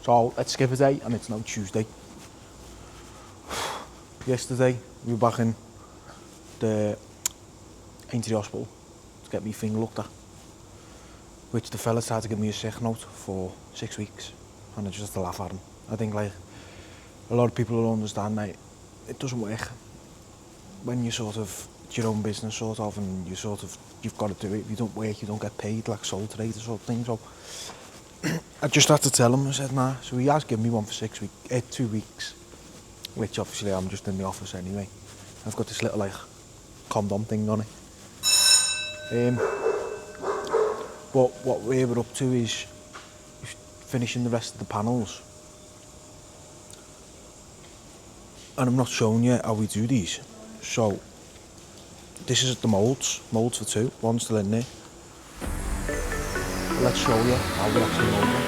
So let's skip a day, and it's now Tuesday. Yesterday we were back in the hospital to get my finger looked at, which the fella tried to give me a sick note for 6 weeks, and I just had to laugh at him. I think like a lot of people don't understand that it doesn't work when you sort of it's your own business sort of, and you've got to do it. If you don't work, you don't get paid, like sole trader sort of thing. So I just had to tell him. I said nah. So he has given me one for 2 weeks, which obviously I'm just in the office anyway. I've got this little like condom thing on it. But what we're up to is finishing the rest of the panels. And I'm not showing you how we do these. So this is the molds for 2, one's still in there. But let's show you how we actually mold them.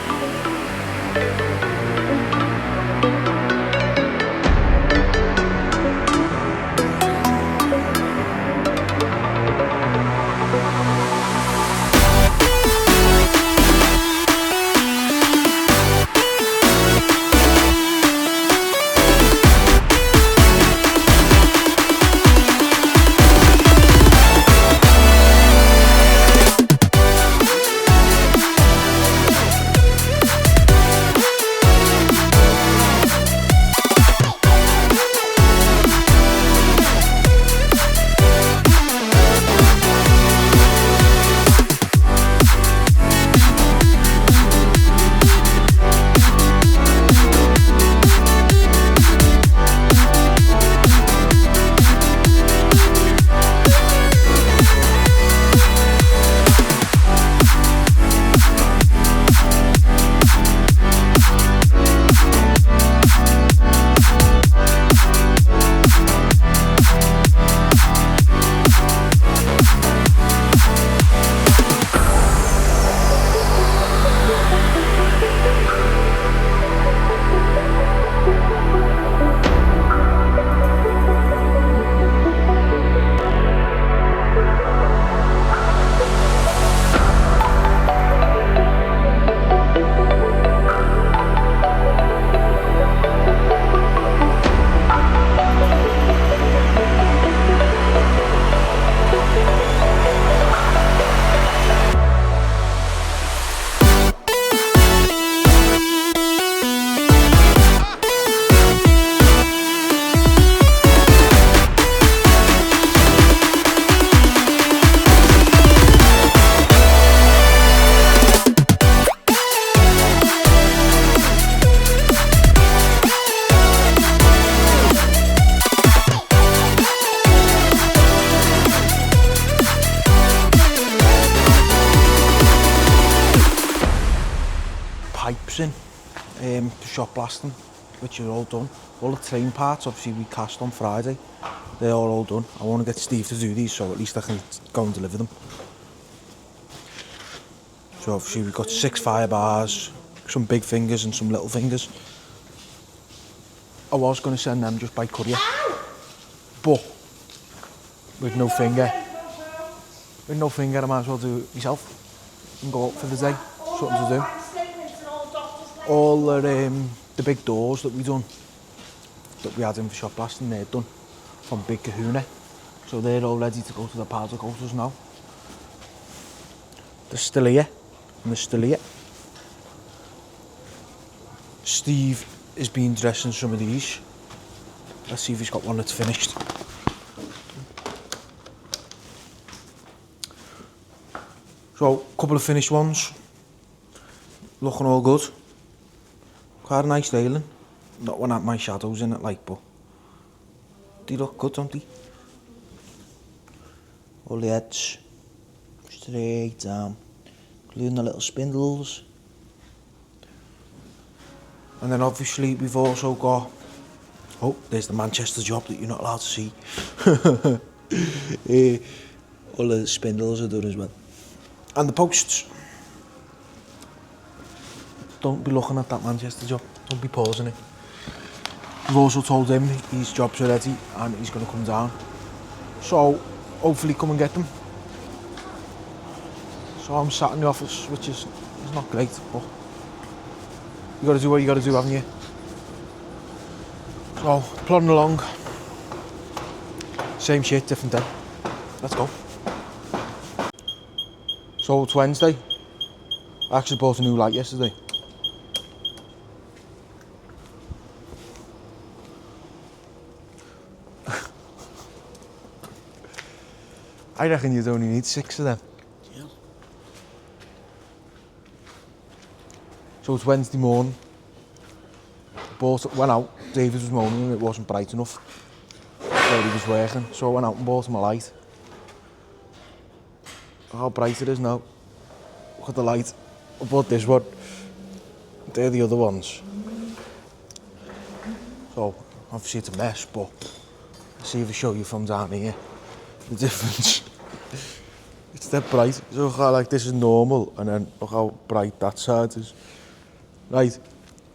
Pipes in, the shop blasting, which are all done. All the train parts, obviously we cast on Friday, they're all done. I want to get Steve to do these so at least I can go and deliver them. So obviously we've got 6 fire bars, some big fingers and some little fingers. I was going to send them just by courier, but with no finger, I might as well do it myself and go out for the day, something to do. All the big doors that we had in for shop blasting, they're done from Big Kahuna, so they're all ready to go to the powder coaters now. They're still here, and they're still here. Steve is being dressing some of these. Let's see if he's got one that's finished. So, a couple of finished ones, looking all good. Quite a nice railing. Not one at my shadows in it, like, but they look good, don't they? All the edges straight down, including the little spindles. And then obviously we've also got, oh, there's the Manchester job that you're not allowed to see. All the spindles are done as well. And the posts. Don't be looking at that Manchester job, don't be pausing it. We've also told him his jobs are ready and he's going to come down. So, hopefully come and get them. So I'm sat in the office, which is not great, but You gotta do what you gotta do, haven't you? So, plodding along. Same shit, different day. Let's go. So it's Wednesday. I actually bought a new light yesterday. I reckon you'd only need 6 of them. Yeah. So it's Wednesday morning. Went out. David was moaning it wasn't bright enough where he was working, so I went out and bought him a light. Look how bright it is now. Look at the light. I bought this one. They're the other ones. So obviously it's a mess, but I'll see if I show you from down here the difference. It's that bright. So look how, like, this is normal, and then look how bright that side is. Right.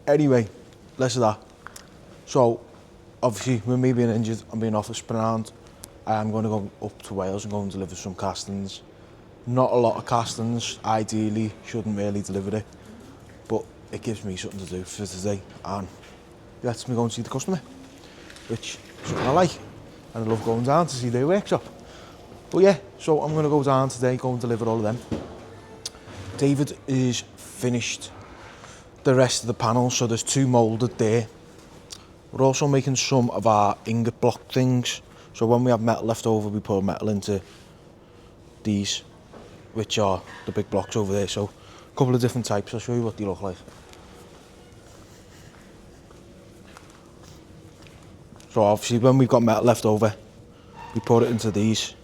Anyway, less of that. So obviously with me being injured and being off a sprint round, I am going to go up to Wales and go and deliver some castings. Not a lot of castings, ideally shouldn't really deliver it, but it gives me something to do for today and it lets me go and see the customer, which is something I like, and I love going down to see their workshop. But yeah, so I'm going to go down today, go and deliver all of them. David is finished the rest of the panels, so there's 2 moulded there. We're also making some of our ingot block things, so when we have metal left over we pour metal into these, which are the big blocks over there. So a couple of different types, I'll show you what they look like. So obviously when we've got metal left over, we pour it into these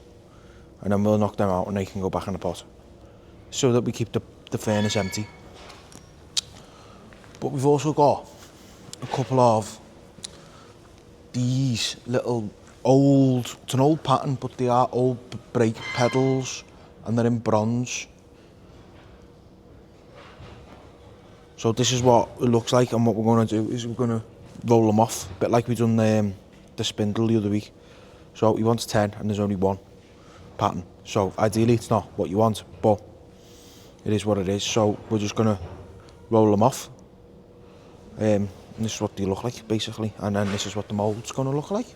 and then we'll knock them out and they can go back in the pot, so that we keep the furnace empty. But we've also got a couple of these little old, it's an old pattern, but they are old brake peddles and they're in bronze. So this is what it looks like, and what we're going to do is we're going to roll them off, a bit like we done the spindle the other week. So he wants 10 and there's only 1 pattern. So ideally it's not what you want, but it is what it is. So we're just going to roll them off. And this is what they look like basically, and then this is what the mould's going to look like.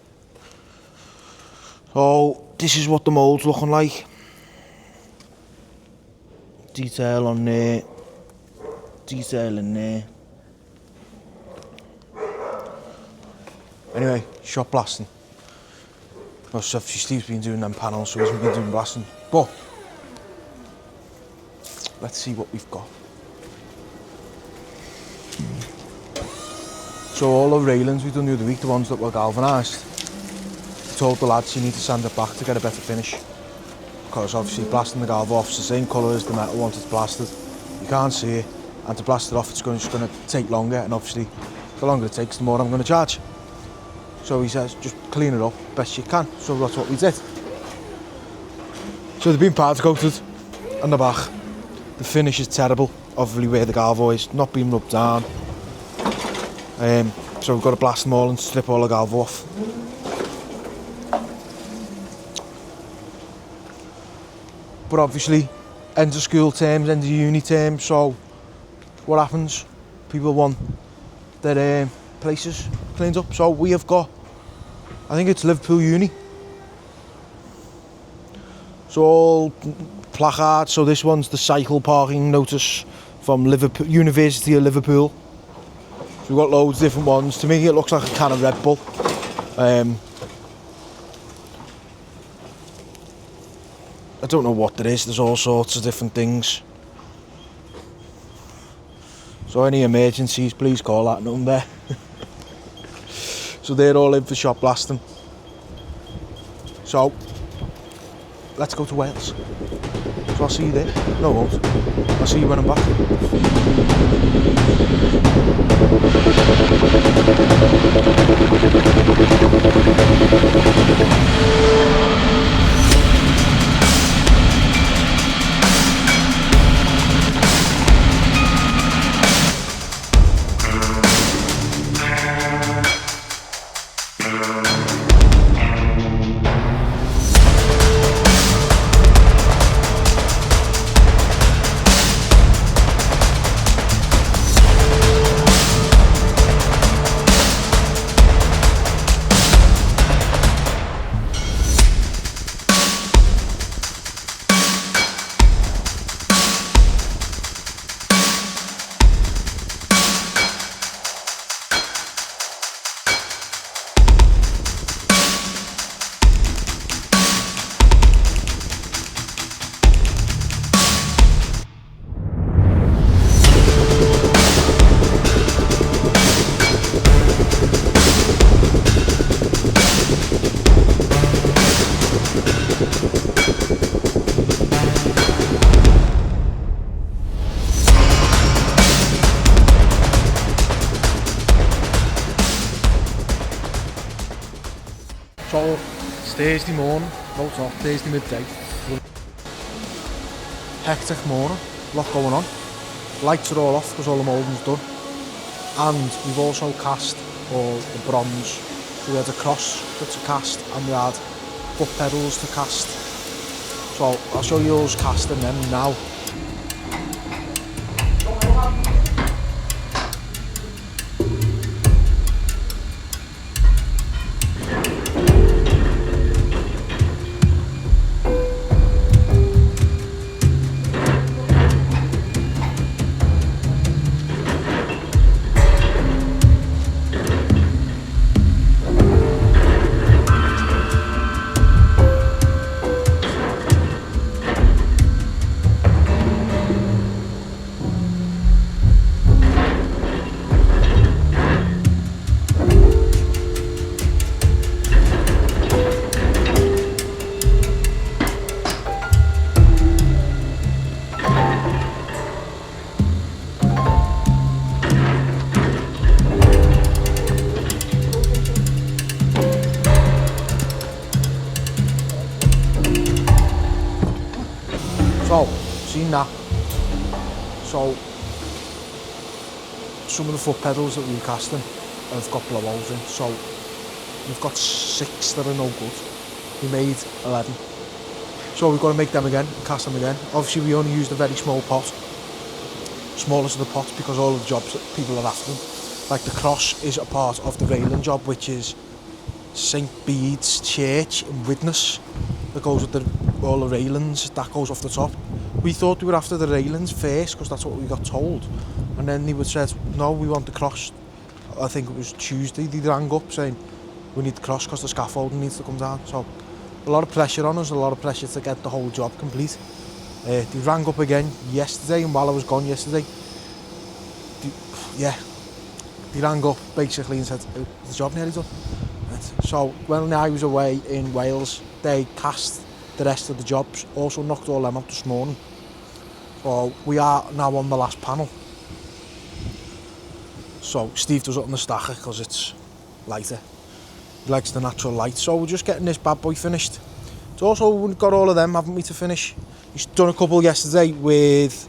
So this is what the mould's looking like. Detail on there, detail in there. Anyway, shot blasting. Well, so Steve's been doing them panels, so he hasn't been doing blasting. But let's see what we've got. So all the railings we done the other week, the ones that were galvanised, I told the lads you need to sand it back to get a better finish, because obviously blasting the galv off is the same colour as the metal once it's blasted. You can't see it, and to blast it off it's just going to take longer, and obviously the longer it takes the more I'm going to charge. So he says just clean it up best you can, so that's what we did. So they've been powder coated on the back. The finish is terrible, obviously where the galvo is, not being rubbed down. So we've got to blast them all and strip all the galvo off. But obviously, end of school terms, end of uni terms, so what happens? People want their places cleaned up. So we have got, I think it's Liverpool Uni. So all placards, so this one's the cycle parking notice from Liverpool, University of Liverpool. So we've got loads of different ones. To me it looks like a can of Red Bull. I don't know what there is, there's all sorts of different things. So any emergencies, please call that number. So they're all in for shot blasting. So let's go to Wales. So I'll see you there. No, I won't. I'll see you when I'm back. got up, it's Thursday morning, no it's not, Thursday midday. Hectic morning, lot going on. Lights are all off because all the moulding's done. And we've also cast all the bronze. So we had a cross to cast and we had foot pedals to cast. So I'll show you us casting them now. So, seen that. So, some of the foot pedals that we were casting have got blowholes in. So, we've got 6 that are no good. We made 11. So we've got to make them again, and cast them again. Obviously we only used a very small pot. Smallest of the pots because all of the jobs that people are after them. Like the cross is a part of the railing job, which is St.Bede's church in Widness. That goes with all the railings, that goes off the top. We thought we were after the railings first because that's what we got told. And then they said, no, we want the cross. I think it was Tuesday, they rang up saying, we need the cross because the scaffolding needs to come down. So a lot of pressure on us, a lot of pressure to get the whole job complete. They rang up again yesterday, and while I was gone yesterday, they rang up basically and said, is the job nearly done? So when I was away in Wales, they cast the rest of the jobs, also knocked all them out this morning. So we are now on the last panel. So Steve does it on the stacker because it's lighter. He likes the natural light. So we're just getting this bad boy finished. It's also, we've got all of them, haven't we, to finish. He's done a couple yesterday with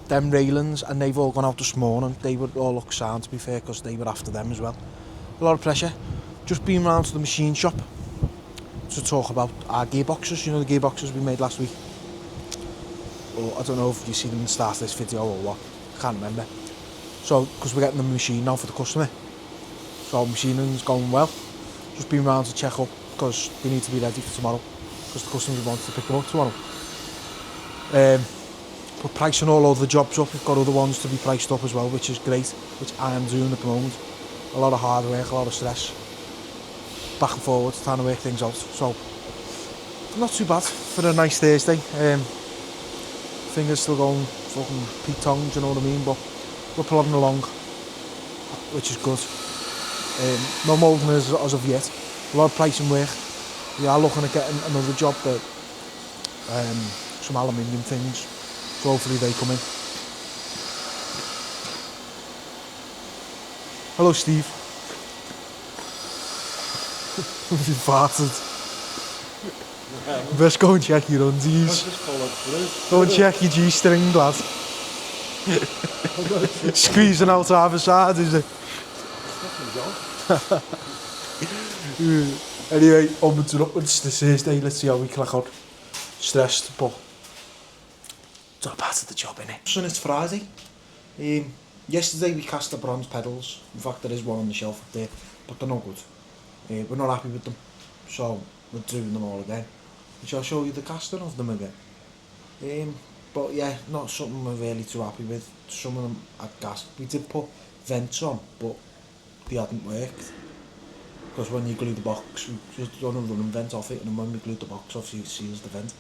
them railings and they've all gone out this morning. They would all look sound, to be fair, because they were after them as well. A lot of pressure. Just been round to the machine shop to talk about our gearboxes, you know, the gearboxes we made last week. Well, I don't know if you see them in the start of this video or what, I can't remember. So, because we're getting the machine now for the customer. So machining's going well. Just been round to check up because they need to be ready for tomorrow because the customers want to pick them up tomorrow. But pricing all of the jobs up, we've got other ones to be priced up as well, which is great, which I am doing at the moment. A lot of hard work, a lot of stress. Back and forwards, trying to work things out. So, not too bad for a nice Thursday. Fingers still going fucking Pete Tong, do you know what I mean? But we're plodding along, which is good. No moulding as of yet. A lot of pricing work. We are looking at getting another job, but some aluminium things. So hopefully they come in. Hello, Steve. You farted. Best go and check your undies. Go and check your G-string, lad. Squeezing out either side, is it? Anyway, onwards and upwards this Thursday. Let's see how we crack on. Stressed, but it's all part of the job, innit? So it's Friday. Yesterday we cast the bronze pedals. In fact, there is one on the shelf up there, but they're no good. We're not happy with them, so we're doing them all again. Which I'll show you the casting of them again. But yeah, not something we're really too happy with. Some of them are gas. We did put vents on, but they hadn't worked. Because when you glue the box, we just done a running vent off it, and then when we glued the box off, it seals the vent.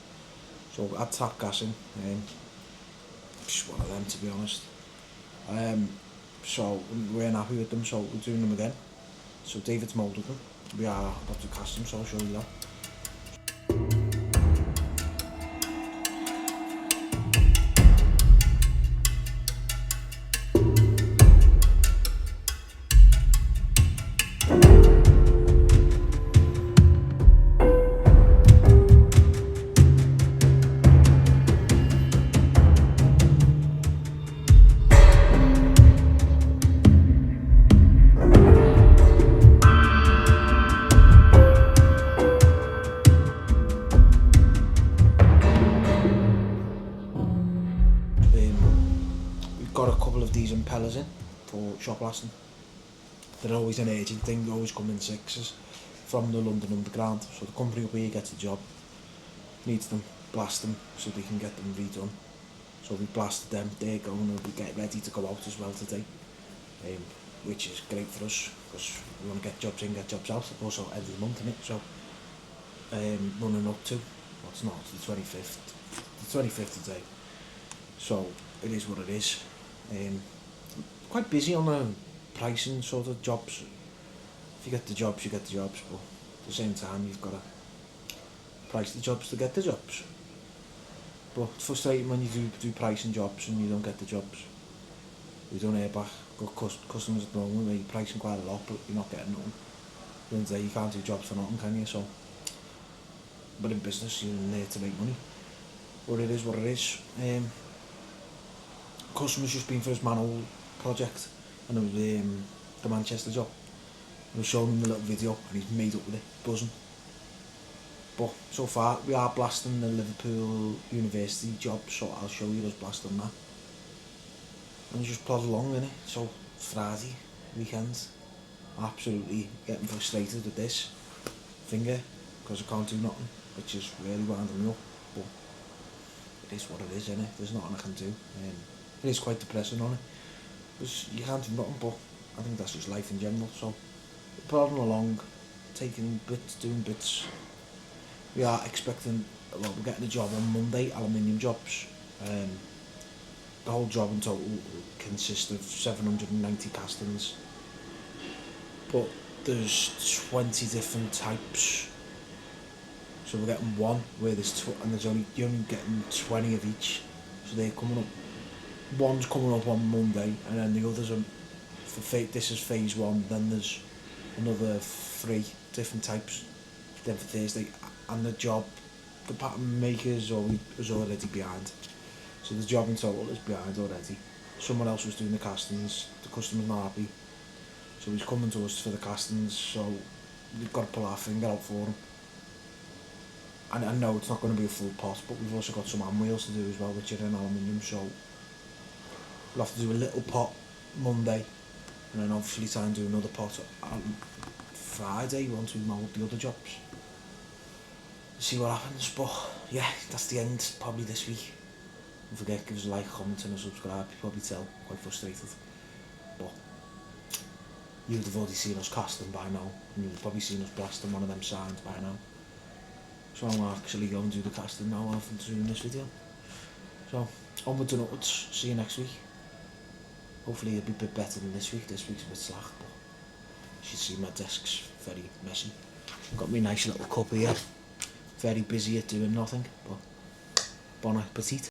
So I had tap gas in. Just one of them, to be honest. So we weren't happy with them, so we're doing them again. So David's moulded them. We are about to cast them, so I'll show you that. for shop blasting. They're always an urgent thing, they always come in sixes from the London Underground, so the company up here gets the job, needs them, blast them so they can get them redone. So we blasted them, they're going and we get ready to go out as well today, which is great for us because we want to get jobs in, get jobs out. Also end of the month, innit? So running up to, what's not, the 25th today. So it is what it is. Quite busy on the pricing sort of jobs. If you get the jobs, you get the jobs, but at the same time you've got to price the jobs to get the jobs. But it's frustrating when you do pricing jobs and you don't get the jobs. We don't hear back. Got customers at the moment where you're pricing quite a lot but you're not getting nothing. At the end of the day you can't do jobs for nothing, can you? So, but in business you're in there to make money. But it is what it is. Customer's just been for his manhole project and it was the Manchester job. I was showing him the little video and he's made up with it, buzzing. But so far we are blasting the Liverpool University job, so I'll show you us blasting that. And you just plod along, innit? So Friday, weekend, absolutely getting frustrated with this finger because I can't do nothing, which is really winding me up. But it is what it is, innit? There's nothing I can do. It is quite depressing on it because you can't do nothing, but I think that's just life in general. So plodding along, taking bits, doing bits. We are expecting, well, we're getting a job on Monday, aluminium jobs. The whole job in total consists of 790 castings, but there's 20 different types. So we're getting one where there's and there's you're only getting 20 of each. So they're coming up. One's coming up on Monday, and then the others are this is phase one. Then there's another 3 different types. Then for Thursday. And the pattern makers was already behind. So the job in total is behind already. Someone else was doing the castings, the customer's not happy. So he's coming to us for the castings, so we've got to pull our finger out for him. And I know it's not going to be a full pot, but we've also got some hand wheels to do as well, which are in aluminium, so we'll have to do a little pot Monday, and then obviously try and do another pot on Friday once we mould the other jobs. See what happens, but yeah, that's the end probably this week. Don't forget, give us a like, comment and a subscribe. You probably tell, quite frustrated, but you would have already seen us casting by now, and you would have probably seen us blasting one of them signs by now. So I'm actually going to do the casting now after doing this video. So onwards and upwards, see you next week. Hopefully it'll be a bit better than this week. This week's a bit slack, but you should see my desk's very messy. I've got me nice little cup here. Very busy at doing nothing, but bon appetit.